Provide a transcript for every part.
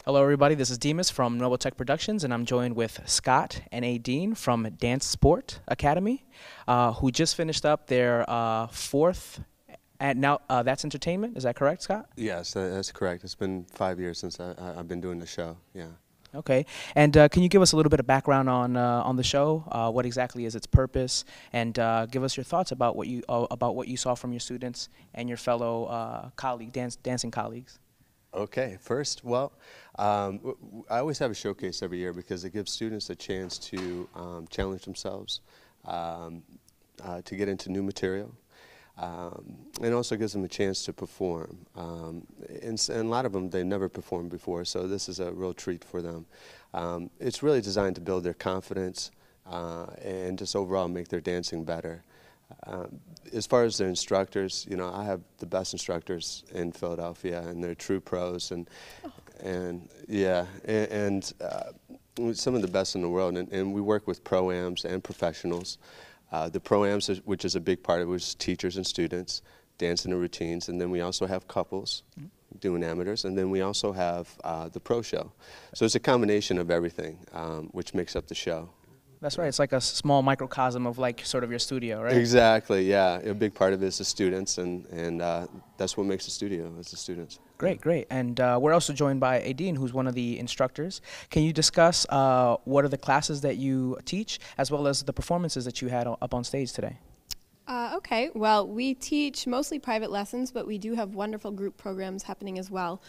Hello, everybody. This is Demas from Nuevotec Productions, and I'm joined with Scott and Aideen from Dancesport Academy, who just finished up their fourth. And now that's entertainment. Is that correct, Scott? Yes, that's correct. It's been 5 years since I've been doing the show. Yeah. Okay. And can you give us a little bit of background on the show? What exactly is its purpose? And give us your thoughts about what you saw from your students and your fellow dancing colleagues. Okay, first, well, I always have a showcase every year because it gives students a chance to challenge themselves, to get into new material, and also gives them a chance to perform. And a lot of them, they've never performed before, so this is a real treat for them. It's really designed to build their confidence and just overall make their dancing better. As far as the instructors, you know, I have the best instructors in Philadelphia, and they're true pros, and some of the best in the world. And we work with pro-ams and professionals. The pro-ams, which is a big part of it, is teachers and students dancing the routines, and then we also have couples doing amateurs, and then we also have the pro show. So it's a combination of everything, which makes up the show. That's right. It's like a small microcosm of like sort of your studio, right? Exactly. Yeah. A big part of it is the students, and that's what makes the studio, is the students. Great, great. And we're also joined by Aideen, who's one of the instructors. Can you discuss what are the classes that you teach, as well as the performances that you had up on stage today? Okay. Well, we teach mostly private lessons, but we do have wonderful group programs happening as well.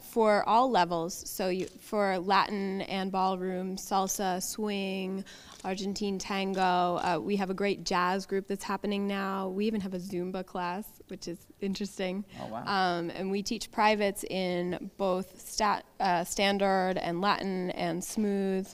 For all levels, so for Latin and ballroom, salsa, swing, Argentine tango, we have a great jazz group that's happening now. We even have a Zumba class, which is interesting. Oh, wow. And we teach privates in both standard and Latin and smooth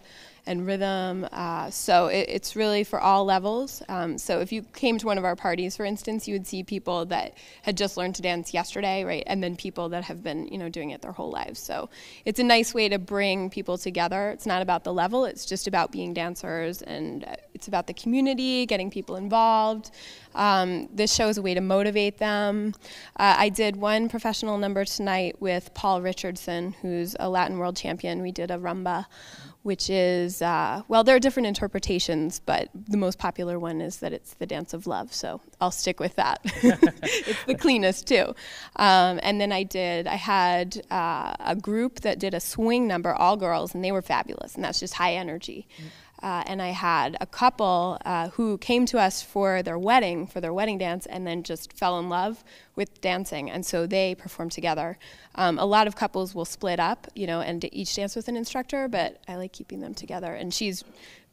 and rhythm, so it's really for all levels. So if you came to one of our parties, for instance, you would see people that had just learned to dance yesterday, right, and then people that have been, you know, doing it their whole lives. So it's a nice way to bring people together. It's not about the level, it's just about being dancers, and it's about the community, getting people involved. This show is a way to motivate them. I did one professional number tonight with Paul Richardson, who's a Latin world champion. We did a rumba, which is, well, there are different interpretations, but the most popular one is that it's the dance of love, so I'll stick with that. It's the cleanest, too. And then I had a group that did a swing number, all girls, and they were fabulous, and that's just high energy. And I had a couple who came to us for their wedding dance, and then just fell in love with dancing, and so they performed together. A lot of couples will split up, you know, and each dance with an instructor, but I like keeping them together. And she's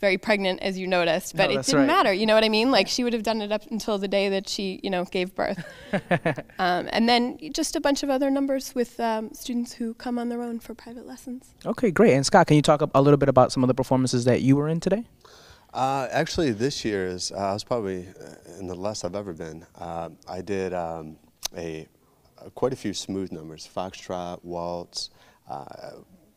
very pregnant, as you noticed, but it didn't matter, you know what I mean? Like, she would have done it up until the day that she, you know, gave birth. And then just a bunch of other numbers with students who come on their own for private lessons. Okay, great. And Scott, can you talk a little bit about some of the performances that you were in today? Actually, this year I was probably in the less I've ever been. I did quite a few smooth numbers: foxtrot, waltz,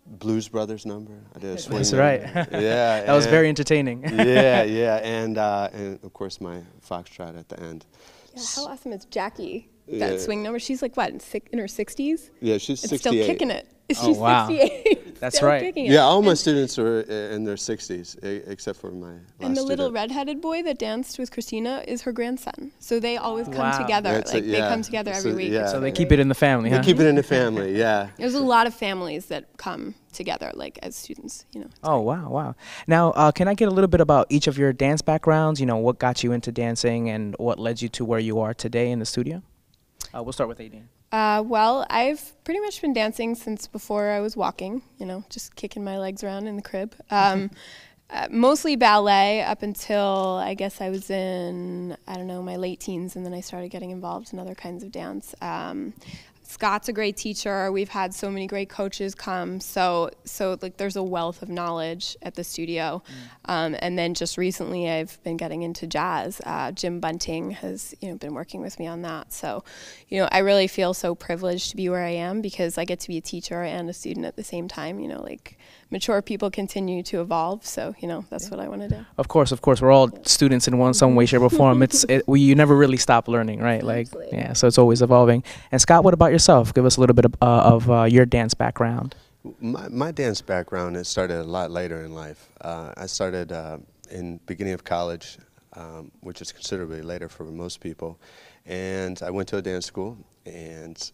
Blues Brothers number. I did a swing. That's right. Yeah, that was very entertaining. yeah, and of course my foxtrot at the end. Yeah, how awesome is Jackie? That swing number. She's like what, in her 60s? Yeah, she's 68. Still kicking it. Oh, She's wow. 68. That's still right. Kicking it. Yeah, all my students are in their 60s, except for my last And the little student. redheaded boy that danced with Christina is her grandson. So they always come Wow. together. That's like yeah. they come together every week. Yeah. So they keep it in the family, They huh? keep it in the family, yeah. There's a lot of families that come together, like as students, you know. Oh, wow, wow. Now, can I get a little bit about each of your dance backgrounds? You know, what got you into dancing and what led you to where you are today in the studio? We'll start with Aideen. Well, I've pretty much been dancing since before I was walking, you know, just kicking my legs around in the crib. Mostly ballet up until I guess I was in, I don't know, my late teens, and then I started getting involved in other kinds of dance. Scott's a great teacher. We've had so many great coaches come. So like there's a wealth of knowledge at the studio. And then just recently I've been getting into jazz. Jim Bunting has, you know, been working with me on that. So, you know, I really feel so privileged to be where I am because I get to be a teacher and a student at the same time. You know, like mature people continue to evolve. So, you know, that's what I want to do. Of course. We're all students in some way, shape, or form. You never really stop learning, right? Like, Absolutely. yeah. So it's always evolving. And Scott, what about yourself? Give us a little bit of your dance background. My dance background, it started a lot later in life. I started in beginning of college, which is considerably later for most people. And I went to a dance school, and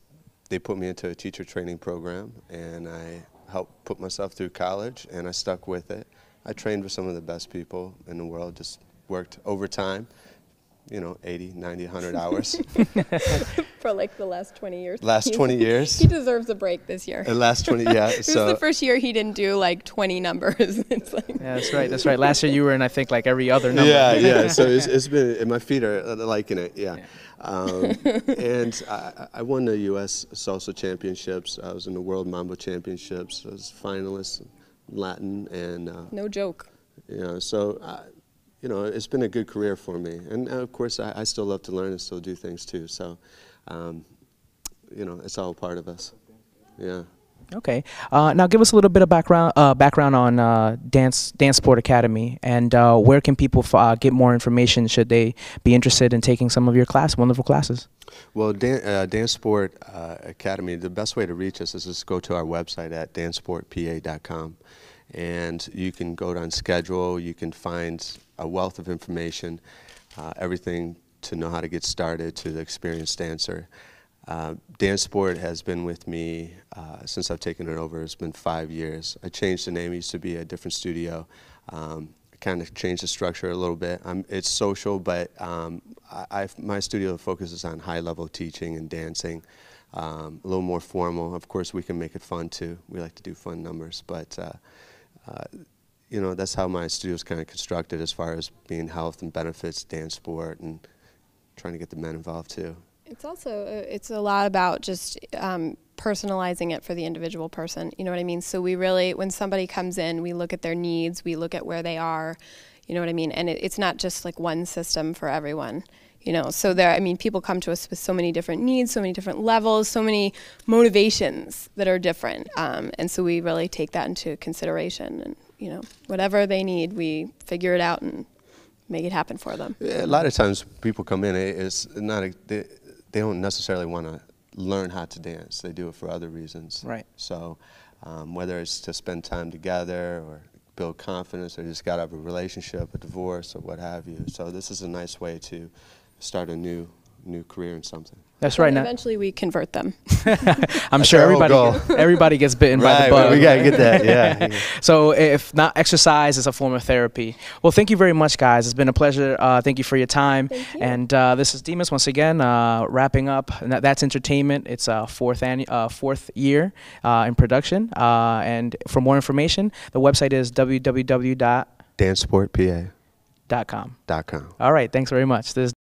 they put me into a teacher training program, and I helped put myself through college, and I stuck with it. I trained with some of the best people in the world, just worked overtime, 80, 90, 100 hours. For like the last 20 years. Last 20 years. He deserves a break this year. The last 20, yeah. This was the first year he didn't do like 20 numbers. It's like Yeah, that's right. That's right. Last year you were in, I think, like every other number. Yeah. So it's been, and my feet are liking it. Yeah. And I won the U.S. Salsa Championships. I was in the World Mambo Championships. I was finalist in Latin and. no joke. So. It's been a good career for me. And of course, I still love to learn and still do things too. So, it's all part of us. Yeah. Okay. Now give us a little bit of background on Dancesport Academy, and where can people get more information should they be interested in taking some of your wonderful classes? Well, Dancesport Academy, the best way to reach us is just go to our website at dancesportpa.com. And you can go on schedule, you can find a wealth of information, everything to know how to get started to the experienced dancer. Dancesport has been with me since I've taken it over. It's been 5 years. I changed the name. It used to be a different studio. I kind of changed the structure a little bit. It's social, but my studio focuses on high-level teaching and dancing, a little more formal. Of course, we can make it fun, too. We like to do fun numbers, but that's how my studio is kind of constructed as far as being health and benefits, dance sport, and trying to get the men involved too. It's also, it's a lot about just personalizing it for the individual person, you know what I mean? So we really, when somebody comes in, we look at their needs, we look at where they are, you know what I mean? And it's not just like one system for everyone. So people come to us with so many different needs, so many different levels, so many motivations that are different. And so we really take that into consideration. And, whatever they need, we figure it out and make it happen for them. Yeah, a lot of times people come in, they don't necessarily want to learn how to dance. They do it for other reasons. Right. So whether it's to spend time together or build confidence or just got out of a relationship, a divorce, or what have you. So this is a nice way to start a new career in something. That's right. And eventually we convert them. I'm sure everybody gets bitten by the bug. We got to get that, yeah. So if not exercise, it's a form of therapy. Well, thank you very much, guys. It's been a pleasure. Thank you for your time. Thank you. And this is Demas once again, wrapping up. And that's entertainment. It's a fourth year in production. And for more information, the website is www.dancesportpa.com. .com. All right. Thanks very much. This is